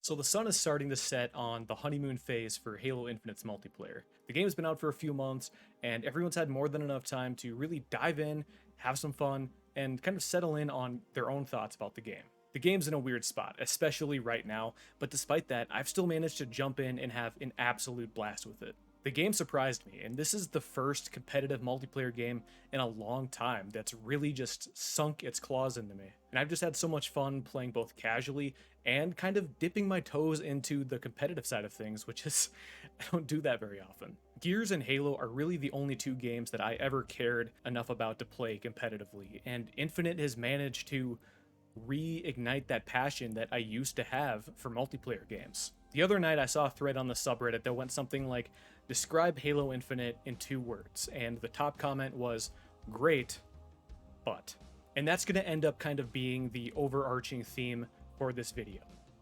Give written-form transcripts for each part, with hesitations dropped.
So the sun is starting to set on the honeymoon phase for Halo Infinite's multiplayer. The game's been out for a few months, and everyone's had more than enough time to really dive in, have some fun, and kind of settle in on their own thoughts about the game. The game's in a weird spot, especially right now, but despite that, I've still managed to jump in and have an absolute blast with it. The game surprised me, and this is the first competitive multiplayer game in a long time that's really just sunk its claws into me. And I've just had so much fun playing both casually and kind of dipping my toes into the competitive side of things, which is, I don't do that very often. Gears and Halo are really the only two games that I ever cared enough about to play competitively, and Infinite has managed to reignite that passion that I used to have for multiplayer games. The other night I saw a thread on the subreddit that went something like, describe Halo Infinite in 2 words, and the top comment was, great, but. And that's going to end up kind of being the overarching theme for this video.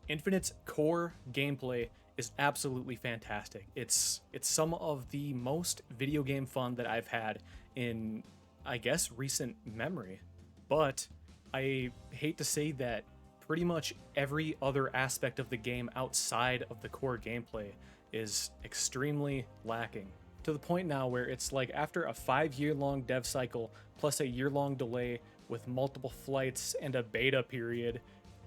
Infinite's core gameplay is absolutely fantastic. It's some of the most video game fun that I've had in, I guess, recent memory. But I hate to say that pretty much every other aspect of the game outside of the core gameplay is extremely lacking. To the point now where it's like after a 5-year-long dev cycle plus a year-long delay with multiple flights and a beta period,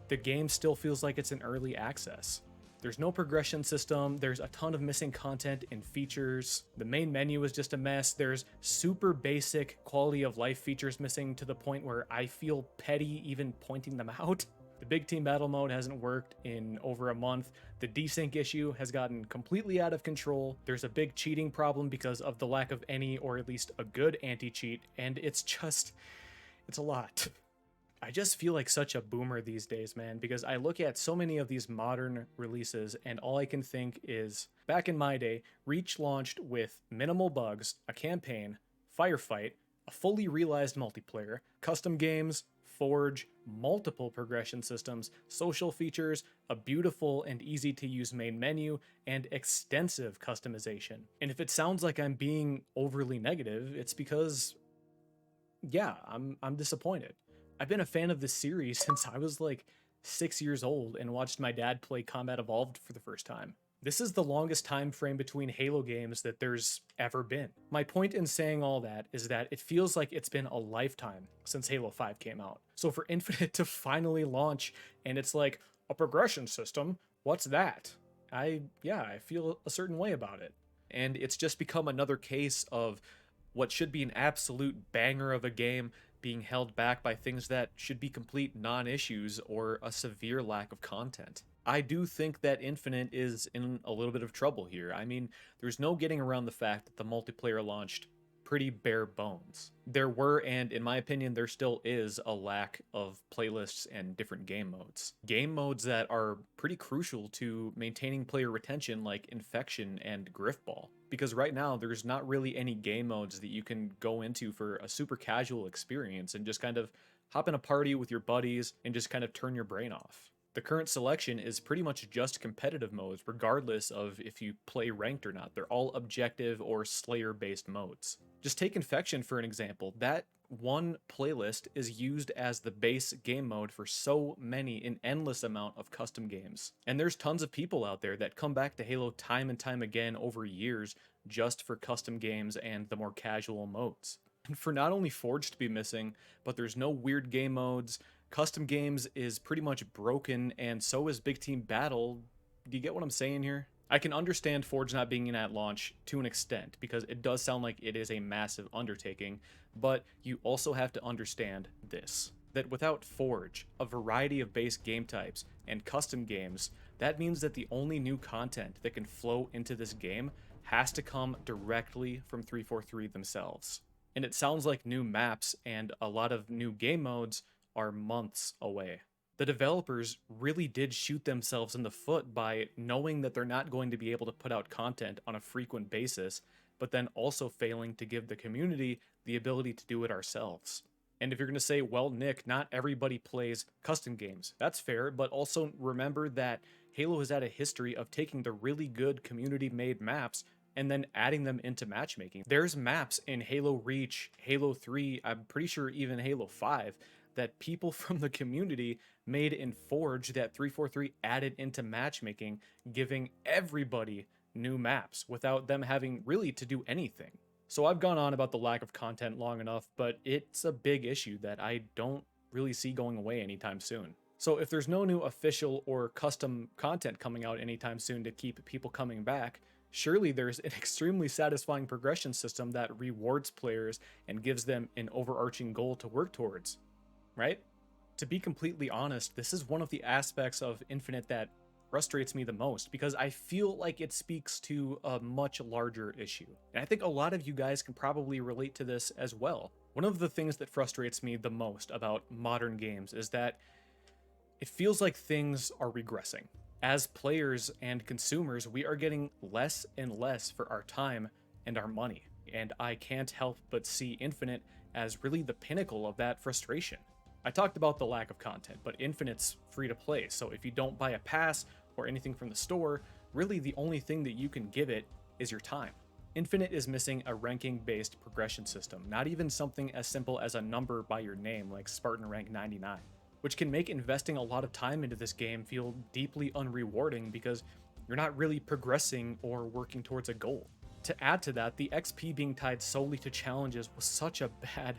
the game still feels like it's in early access. There's no progression system, there's a ton of missing content and features, the main menu is just a mess, there's super basic quality of life features missing to the point where I feel petty even pointing them out. The big team battle mode hasn't worked in over a month. The desync issue has gotten completely out of control. There's a big cheating problem because of the lack of any, or at least a good anti-cheat, and it's a lot. I just feel like such a boomer these days, man, because I look at so many of these modern releases and all I can think is, back in my day, Reach launched with minimal bugs, a campaign, firefight, a fully realized multiplayer, custom games, Forge, multiple progression systems, social features, a beautiful and easy to use main menu, and extensive customization. And if it sounds like I'm being overly negative, it's because, yeah, I'm disappointed. I've been a fan of this series since I was like 6 years old and watched my dad play Combat Evolved for the first time. This is the longest time frame between Halo games that there's ever been. My point in saying all that is that it feels like it's been a lifetime since Halo 5 came out. So for Infinite to finally launch and it's like, a progression system, what's that? I feel a certain way about it. And it's just become another case of what should be an absolute banger of a game being held back by things that should be complete non-issues or a severe lack of content. I do think that Infinite is in a little bit of trouble here. I mean, there's no getting around the fact that the multiplayer launched pretty bare bones. There were, and in my opinion, there still is, a lack of playlists and different game modes. Game modes that are pretty crucial to maintaining player retention, like Infection and Griffball. Because right now, there's not really any game modes that you can go into for a super casual experience and just kind of hop in a party with your buddies and just kind of turn your brain off. The current selection is pretty much just competitive modes, regardless of if you play ranked or not. They're all objective or Slayer-based modes. Just take Infection for an example. That one playlist is used as the base game mode for so many, an endless amount of custom games. And there's tons of people out there that come back to Halo time and time again over years just for custom games and the more casual modes. And for not only Forge to be missing, but there's no weird game modes, custom games is pretty much broken, and so is Big Team Battle. Do you get what I'm saying here? I can understand Forge not being in at launch to an extent, because it does sound like it is a massive undertaking, but you also have to understand this. That without Forge, a variety of base game types, and custom games, that means that the only new content that can flow into this game has to come directly from 343 themselves. And it sounds like new maps and a lot of new game modes are months away. The developers really did shoot themselves in the foot by knowing that they're not going to be able to put out content on a frequent basis, but then also failing to give the community the ability to do it ourselves. And if you're going to say, well, Nick, not everybody plays custom games, that's fair, but also remember that Halo has had a history of taking the really good community-made maps and then adding them into matchmaking. There's maps in Halo Reach, Halo 3, I'm pretty sure even Halo 5, that people from the community made in Forge that 343 added into matchmaking, giving everybody new maps without them having really to do anything. So I've gone on about the lack of content long enough, but it's a big issue that I don't really see going away anytime soon. So if there's no new official or custom content coming out anytime soon to keep people coming back, surely there's an extremely satisfying progression system that rewards players and gives them an overarching goal to work towards, right? To be completely honest, this is one of the aspects of Infinite that frustrates me the most because I feel like it speaks to a much larger issue. And I think a lot of you guys can probably relate to this as well. One of the things that frustrates me the most about modern games is that it feels like things are regressing. As players and consumers, we are getting less and less for our time and our money. And I can't help but see Infinite as really the pinnacle of that frustration. I talked about the lack of content, but Infinite's free to play, so if you don't buy a pass or anything from the store, really the only thing that you can give it is your time. Infinite is missing a ranking-based progression system, not even something as simple as a number by your name like Spartan Rank 99, which can make investing a lot of time into this game feel deeply unrewarding because you're not really progressing or working towards a goal. To add to that, the XP being tied solely to challenges was such a bad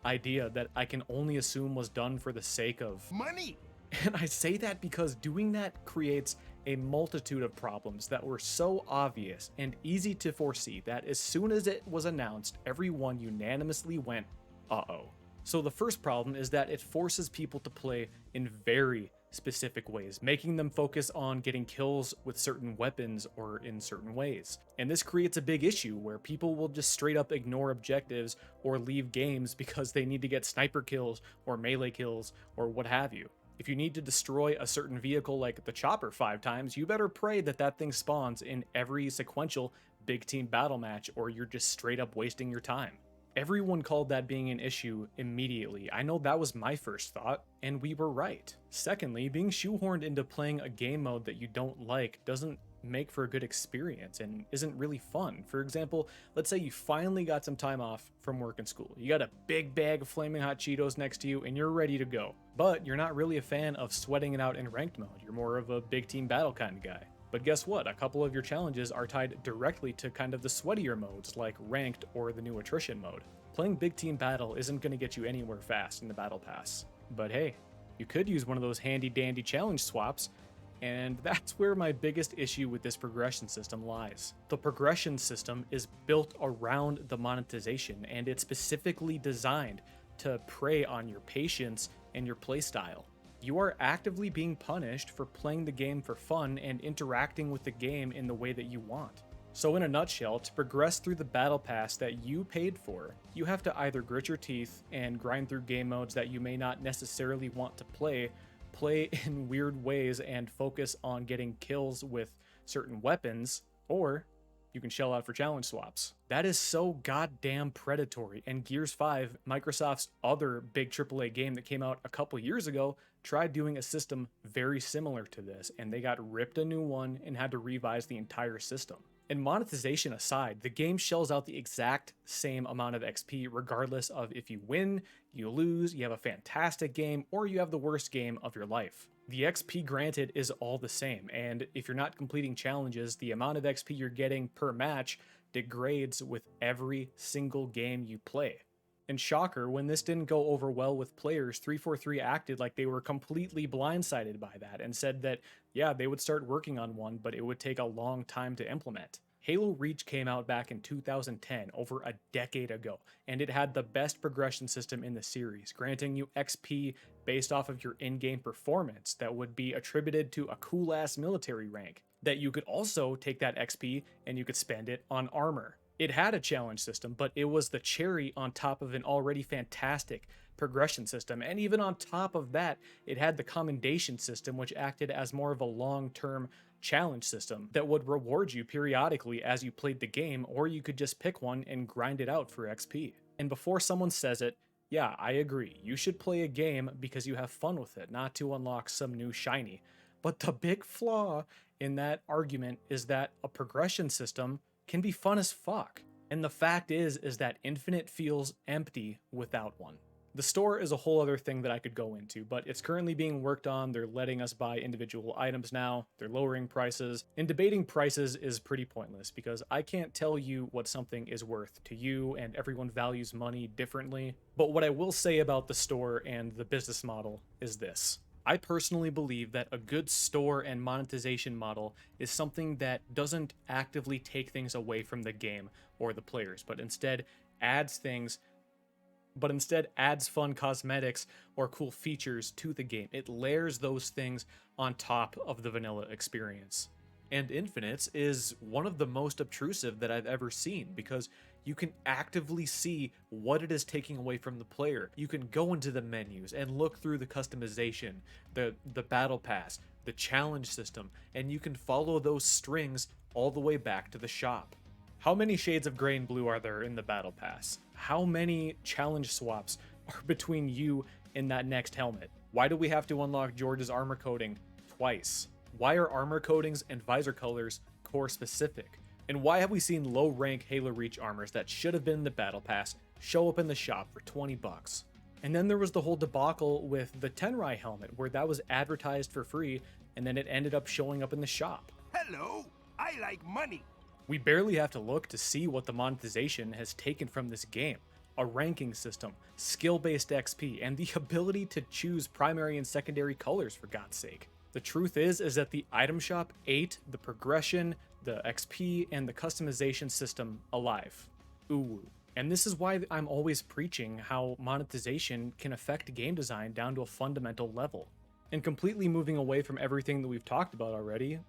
idea that I can only assume was done for the sake of money. And I say that because doing that creates a multitude of problems that were so obvious and easy to foresee that as soon as it was announced, everyone unanimously went, uh-oh. So the first problem is that it forces people to play in very specific ways, making them focus on getting kills with certain weapons or in certain ways. And this creates a big issue where people will just straight up ignore objectives or leave games because they need to get sniper kills or melee kills or what have you. If you need to destroy a certain vehicle like the chopper 5 times, you better pray that that thing spawns in every sequential big team battle match or you're just straight up wasting your time. Everyone called that being an issue immediately. I know that was my first thought, and we were right. Secondly, being shoehorned into playing a game mode that you don't like doesn't make for a good experience and isn't really fun. For example, let's say you finally got some time off from work and school. You got a big bag of flaming hot Cheetos next to you and you're ready to go. But you're not really a fan of sweating it out in ranked mode. You're more of a big team battle kind of guy. But guess what? A couple of your challenges are tied directly to kind of the sweatier modes like ranked or the new attrition mode. Playing big team battle isn't going to get you anywhere fast in the battle pass. But hey, you could use one of those handy dandy challenge swaps, and that's where my biggest issue with this progression system lies. The progression system is built around the monetization, and it's specifically designed to prey on your patience and your playstyle. You are actively being punished for playing the game for fun and interacting with the game in the way that you want. So in a nutshell, to progress through the battle pass that you paid for, you have to either grit your teeth and grind through game modes that you may not necessarily want to play in weird ways and focus on getting kills with certain weapons, or you can shell out for challenge swaps. That is so goddamn predatory, and Gears 5, Microsoft's other big AAA game that came out a couple years ago, tried doing a system very similar to this, and they got ripped a new one and had to revise the entire system. And monetization aside, the game shells out the exact same amount of XP regardless of if you win, you lose, you have a fantastic game, or you have the worst game of your life. The XP granted is all the same, and if you're not completing challenges, the amount of XP you're getting per match degrades with every single game you play. And shocker, when this didn't go over well with players, 343 acted like they were completely blindsided by that and said that, yeah, they would start working on one, but it would take a long time to implement. Halo Reach came out back in 2010, over a decade ago, and it had the best progression system in the series, granting you XP based off of your in-game performance that would be attributed to a cool-ass military rank, that you could also take that XP and you could spend it on armor. It had a challenge system, but it was the cherry on top of an already fantastic progression system. And even on top of that, it had the commendation system, which acted as more of a long-term challenge system that would reward you periodically as you played the game, or you could just pick one and grind it out for XP. And before someone says it, yeah, I agree. You should play a game because you have fun with it, not to unlock some new shiny. But the big flaw in that argument is that a progression system can be fun as fuck. And the fact is that Infinite feels empty without one. The store is a whole other thing that I could go into, but it's currently being worked on. They're letting us buy individual items now. They're lowering prices. And debating prices is pretty pointless because I can't tell you what something is worth to you, and everyone values money differently. But what I will say about the store and the business model is this. I personally believe that a good store and monetization model is something that doesn't actively take things away from the game or the players, but instead adds fun cosmetics or cool features to the game. It layers those things on top of the vanilla experience. And Infinites is one of the most obtrusive that I've ever seen because you can actively see what it is taking away from the player. You can go into the menus and look through the customization, the battle pass, the challenge system, and you can follow those strings all the way back to the shop. How many shades of gray and blue are there in the battle pass? How many challenge swaps are between you and that next helmet? Why do we have to unlock George's armor coating twice? Why are armor coatings and visor colors core specific? And why have we seen low rank Halo Reach armors that should have been in the battle pass show up in the shop for 20 bucks? And then there was the whole debacle with the Tenrai helmet where that was advertised for free and then it ended up showing up in the shop. Hello, I like money. We barely have to look to see what the monetization has taken from this game. A ranking system, skill-based XP, and the ability to choose primary and secondary colors for God's sake. The truth is that the item shop ate the progression, the XP, and the customization system alive. Ooh. And this is why I'm always preaching how monetization can affect game design down to a fundamental level. And completely moving away from everything that we've talked about already,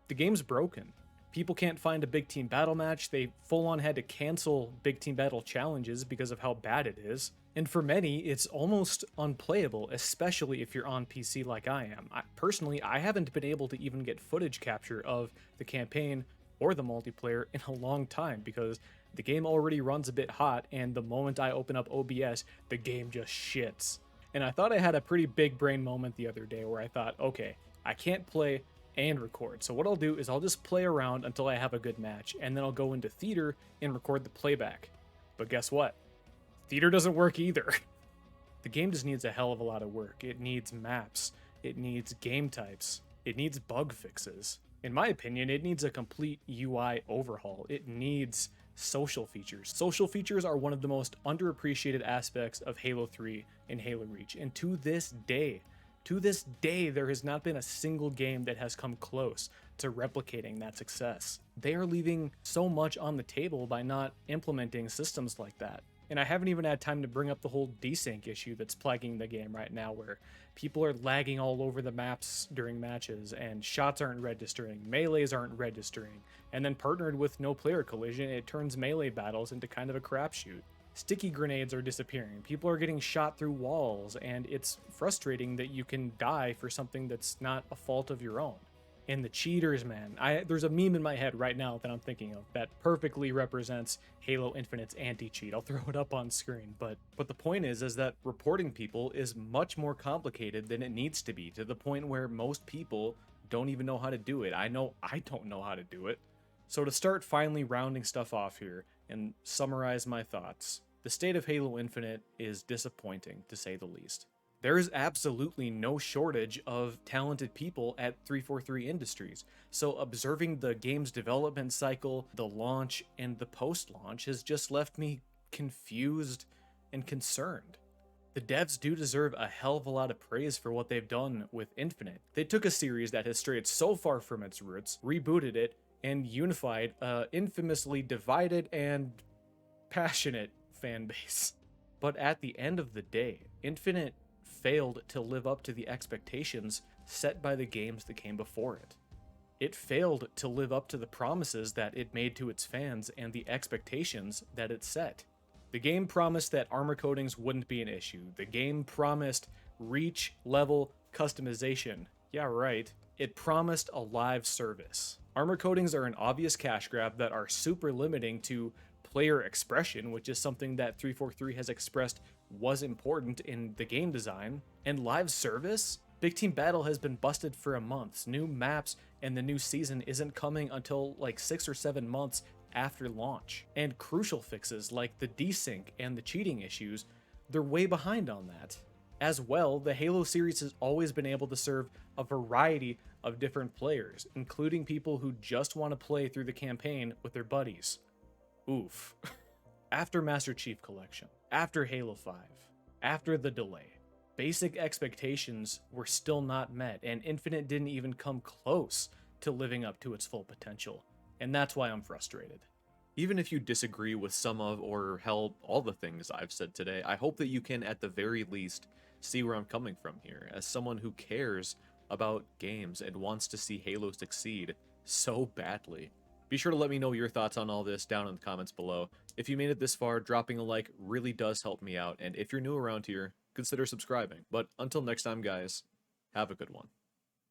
the game's broken. People can't find a big team battle match. They full on had to cancel big team battle challenges because of how bad it is. And for many, it's almost unplayable, especially if you're on PC like I am. Personally, I haven't been able to even get footage capture of the campaign or the multiplayer in a long time because the game already runs a bit hot, and the moment I open up OBS, the game just shits. And I thought I had a pretty big brain moment the other day where I thought, okay, I can't play and record. So what I'll do is I'll just play around until I have a good match, and then I'll go into theater and record the playback. But guess what? Theater doesn't work either. The game just needs a hell of a lot of work. It needs maps. It needs game types. It needs bug fixes. In my opinion, it needs a complete UI overhaul. It needs social features. Social features are one of the most underappreciated aspects of Halo 3 and Halo Reach, and to this day, there has not been a single game that has come close to replicating that success. They are leaving so much on the table by not implementing systems like that. And I haven't even had time to bring up the whole desync issue that's plaguing the game right now, where people are lagging all over the maps during matches, and shots aren't registering, melees aren't registering, and then partnered with no player collision, it turns melee battles into kind of a crapshoot. Sticky grenades are disappearing, people are getting shot through walls, and it's frustrating that you can die for something that's not a fault of your own. And the cheaters, man. There's a meme in my head right now that I'm thinking of that perfectly represents Halo Infinite's anti-cheat. I'll throw it up on screen. But the point is that reporting people is much more complicated than it needs to be, to the point where most people don't even know how to do it. I know I don't know how to do it. So to start finally rounding stuff off here and summarize my thoughts, the state of Halo Infinite is disappointing, to say the least. There is absolutely no shortage of talented people at 343 Industries, so observing the game's development cycle, the launch, and the post-launch has just left me confused and concerned. The devs do deserve a hell of a lot of praise for what they've done with Infinite. They took a series that has strayed so far from its roots, rebooted it, and unified a infamously divided and passionate fan base. But at the end of the day, Infinite failed to live up to the expectations set by the games that came before it. It failed to live up to the promises that it made to its fans and the expectations that it set. The game promised that armor coatings wouldn't be an issue. The game promised reach level customization. Yeah, right. It promised a live service. Armor coatings are an obvious cash grab that are super limiting to player expression, which is something that 343 has expressed was important in the game design. And live service? Big Team Battle has been busted for a month. New maps and the new season isn't coming until like 6 or 7 months after launch. And crucial fixes like the desync and the cheating issues, they're way behind on that. As well, the Halo series has always been able to serve a variety of different players, including people who just want to play through the campaign with their buddies. Oof. After Master Chief Collection, after Halo 5, after the delay, basic expectations were still not met, and Infinite didn't even come close to living up to its full potential. And that's why I'm frustrated. Even if you disagree with some of or hell all the things I've said today, I hope that you can at the very least see where I'm coming from here, as someone who cares about games and wants to see Halo succeed so badly. Be sure to let me know your thoughts on all this down in the comments below. If you made it this far, dropping a like really does help me out, and if you're new around here, consider subscribing. But until next time, guys, have a good one.